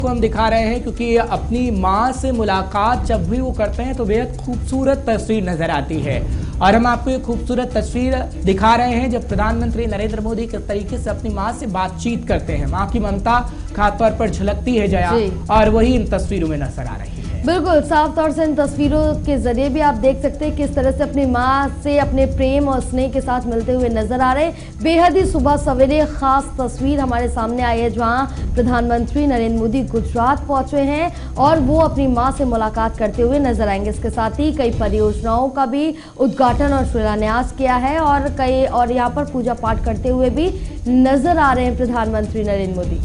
को हम दिखा रहे हैं क्योंकि अपनी मां से मुलाकात जब भी वो करते हैं तो बेहद खूबसूरत तस्वीर नजर आती है। और हम आपको एक खूबसूरत तस्वीर दिखा रहे हैं जब प्रधानमंत्री नरेंद्र मोदी किस तरीके से अपनी मां से बातचीत करते हैं। मां की ममता खासतौर पर झलकती है जया, और वही इन तस्वीरों में नजर आ रही है। बिल्कुल साफ तौर से इन तस्वीरों के जरिए भी आप देख सकते हैं किस तरह से अपनी मां से अपने प्रेम और स्नेह के साथ मिलते हुए नजर आ रहे हैं। बेहद ही सुबह सवेरे खास तस्वीर हमारे सामने आई है जहां प्रधानमंत्री नरेंद्र मोदी गुजरात पहुंचे हैं और वो अपनी मां से मुलाकात करते हुए नजर आएंगे। इसके साथ ही कई परियोजनाओं का भी उद्घाटन और शिलान्यास किया है और यहाँ पर पूजा पाठ करते हुए भी नजर आ रहे हैं प्रधानमंत्री नरेंद्र मोदी।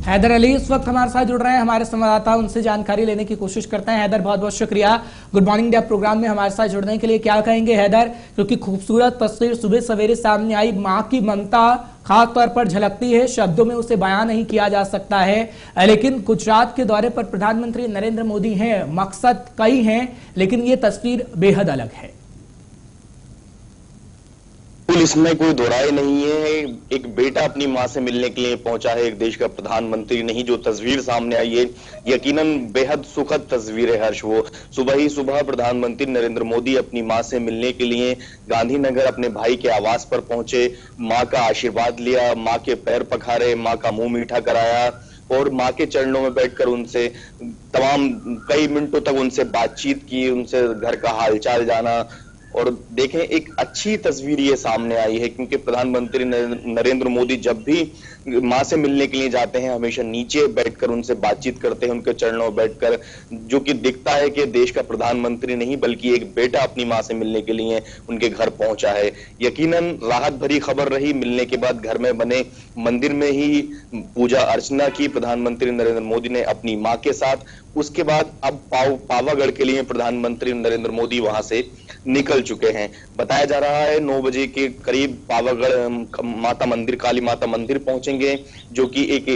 हैदर अली इस वक्त हमारे साथ जुड़ रहे हैं, हमारे संवाददाता, उनसे जानकारी लेने की कोशिश करते हैं। हैदर, बहुत बहुत शुक्रिया गुड मॉर्निंग इंडिया प्रोग्राम में हमारे साथ जुड़ने के लिए। क्या कहेंगे हैदर, क्योंकि खूबसूरत तस्वीर सुबह सवेरे सामने आई, मां की ममता खास तौर पर झलकती है, शब्दों में उसे बयां नहीं किया जा सकता है। लेकिन गुजरात के दौरे पर प्रधानमंत्री नरेंद्र मोदी हैं, मकसद कई हैं, लेकिन ये तस्वीर बेहद अलग है। इसमें कोई दोराय नहीं है। एक बेटा अपनी मां से मिलने के लिए पहुंचा है, एक देश का प्रधानमंत्री नहीं। जो तस्वीर सामने आई है यकीनन बेहद सुखद तस्वीर है हर्ष। वो सुबह ही सुबह प्रधानमंत्री नरेंद्र मोदी अपनी मां से मिलने के लिए गांधीनगर अपने भाई के आवास पर पहुंचे, मां का आशीर्वाद लिया, मां के पैर पखारे, मां का मुंह मीठा कराया और मां के चरणों में बैठकर उनसे तमाम कई मिनटों तक उनसे बातचीत की, उनसे घर का हालचाल जाना। और देखें, एक अच्छी तस्वीर ये सामने आई है क्योंकि प्रधानमंत्री नरेंद्र मोदी जब भी मां से मिलने के लिए जाते हैं हमेशा नीचे बैठकर उनसे बातचीत करते हैं, उनके चरणों में बैठकर, जो कि दिखता है कि देश का प्रधानमंत्री नहीं बल्कि एक बेटा अपनी मां से मिलने के लिए उनके घर पहुंचा है। यकीनन राहत भरी खबर रही। मिलने के बाद घर में बने मंदिर में ही पूजा अर्चना की प्रधानमंत्री नरेंद्र मोदी ने अपनी मां के साथ। उसके बाद अब पावागढ़ के लिए प्रधानमंत्री नरेंद्र मोदी वहां से निकल चुके हैं। बताया जा रहा है 9 बजे के करीब पावागढ़ माता मंदिर, काली माता मंदिर पहुंचेंगे, जो कि एक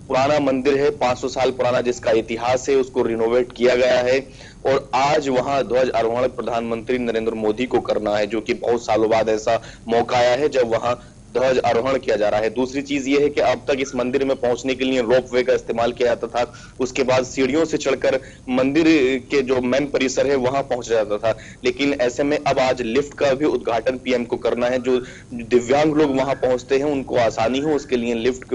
पुराना मंदिर है, 500 साल पुराना, जिसका इतिहास है, उसको रिनोवेट किया गया है। और आज वहां ध्वज आरोहण प्रधानमंत्री नरेंद्र मोदी को करना है, जो कि बहुत सालों बाद ऐसा मौका आया है जब वहां ध्वज आरोहण किया जा रहा है। दूसरी चीज यह है कि अब तक इस मंदिर में पहुंचने के लिए रोपवे का इस्तेमाल किया जाता था, उसके बाद सीढ़ियों से चढ़कर मंदिर के जो मेन परिसर है वहां पहुंचा जाता था। लेकिन ऐसे में अब आज लिफ्ट का भी उद्घाटन पीएम को करना है। जो दिव्यांग लोग वहां पहुंचते हैं उनको आसानी हो, उसके लिए लिफ्ट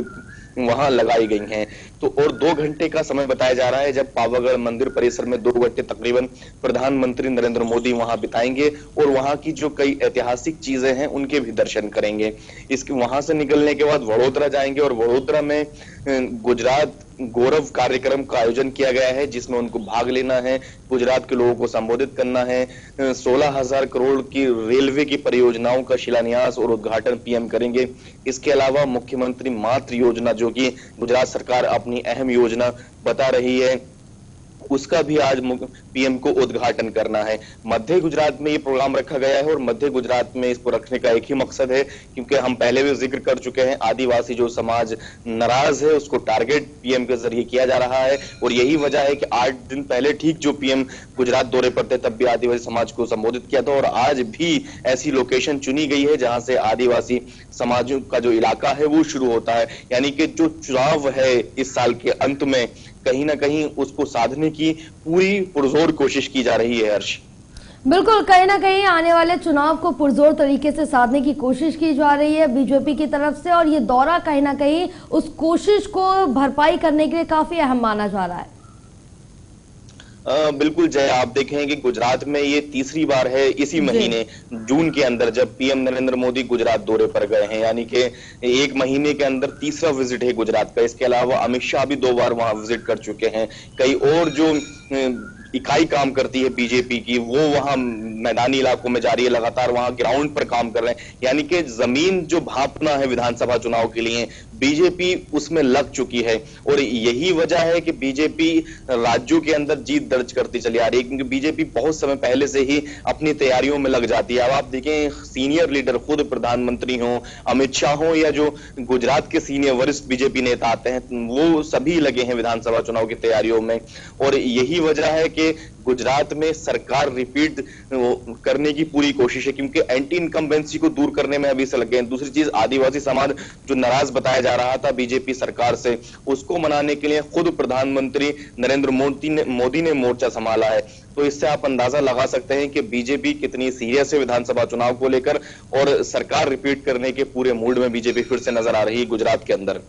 वहां लगाई गई हैं। तो और 2 घंटे का समय बताया जा रहा है जब पावागढ़ मंदिर परिसर में 2 घंटे तकरीबन प्रधानमंत्री नरेंद्र मोदी वहां बिताएंगे और वहां की जो कई ऐतिहासिक चीजें हैं उनके भी दर्शन करेंगे। इसके वहां से निकलने के बाद वडोदरा जाएंगे और वडोदरा में गुजरात गौरव कार्यक्रम का आयोजन किया गया है, जिसमें उनको भाग लेना है, गुजरात के लोगों को संबोधित करना है। 16,000 करोड़ की रेलवे की परियोजनाओं का शिलान्यास और उद्घाटन पीएम करेंगे। इसके अलावा मुख्यमंत्री मातृ योजना, जो कि गुजरात सरकार अपनी अहम योजना बता रही है, उसका भी आज पीएम को उद्घाटन करना है। मध्य गुजरात में ये प्रोग्राम रखा गया है और मध्य गुजरात में इसको रखने का एक ही मकसद है, क्योंकि हम पहले भी जिक्र कर चुके हैं, आदिवासी जो समाज नाराज है उसको टारगेट पीएम के जरिए किया जा रहा है। और यही वजह है कि 8 दिन पहले ठीक जो पीएम गुजरात दौरे पर थे तब भी आदिवासी समाज को संबोधित किया था और आज भी ऐसी लोकेशन चुनी गई है जहां से आदिवासी समाजों का जो इलाका है वो शुरू होता है। यानी कि जो चुनाव है इस साल के अंत में कहीं ना कहीं उसको साधने की पूरी पुरजोर कोशिश की जा रही है हर्ष। बिल्कुल, कहीं ना कहीं आने वाले चुनाव को पुरजोर तरीके से साधने की कोशिश की जा रही है बीजेपी की तरफ से, और ये दौरा कहीं ना कहीं उस कोशिश को भरपाई करने के लिए काफी अहम माना जा रहा है। बिल्कुल जय, आप देखें कि गुजरात में ये तीसरी बार है इसी महीने जून के अंदर जब पीएम नरेंद्र मोदी गुजरात दौरे पर गए हैं, यानी कि 1 महीने के अंदर तीसरा विजिट है गुजरात का। इसके अलावा अमित शाह भी 2 बार वहां विजिट कर चुके हैं। कई और जो इकाई काम करती है बीजेपी की वो वहां मैदानी इलाकों में जा रही है, लगातार वहां ग्राउंड पर काम कर रहे हैं। यानी कि जमीन जो भापना है विधानसभा चुनाव के लिए बीजेपी उसमें लग चुकी है और यही वजह है कि बीजेपी राज्यों के अंदर जीत दर्ज करती चली आ रही है, क्योंकि बीजेपी बहुत समय पहले से ही अपनी तैयारियों में लग जाती है। अब आप देखें, सीनियर लीडर खुद प्रधानमंत्री हो, अमित शाह हो, या जो गुजरात के सीनियर वरिष्ठ बीजेपी नेता आते हैं वो सभी लगे हैं विधानसभा चुनाव की तैयारियों में। और यही वजह है कि गुजरात में सरकार रिपीट करने की पूरी कोशिश है, क्योंकि एंटी इनकम्बेंसी को दूर करने में अभी से लग गए हैं। दूसरी चीज, आदिवासी समाज जो नाराज बताया जा रहा था बीजेपी सरकार से, उसको मनाने के लिए खुद प्रधानमंत्री नरेंद्र मोदी ने मोर्चा संभाला है। तो इससे आप अंदाजा लगा सकते हैं कि बीजेपी कितनी सीरियस है विधानसभा चुनाव को लेकर, और सरकार रिपीट करने के पूरे मूड में बीजेपी फिर से नजर आ रही है गुजरात के अंदर।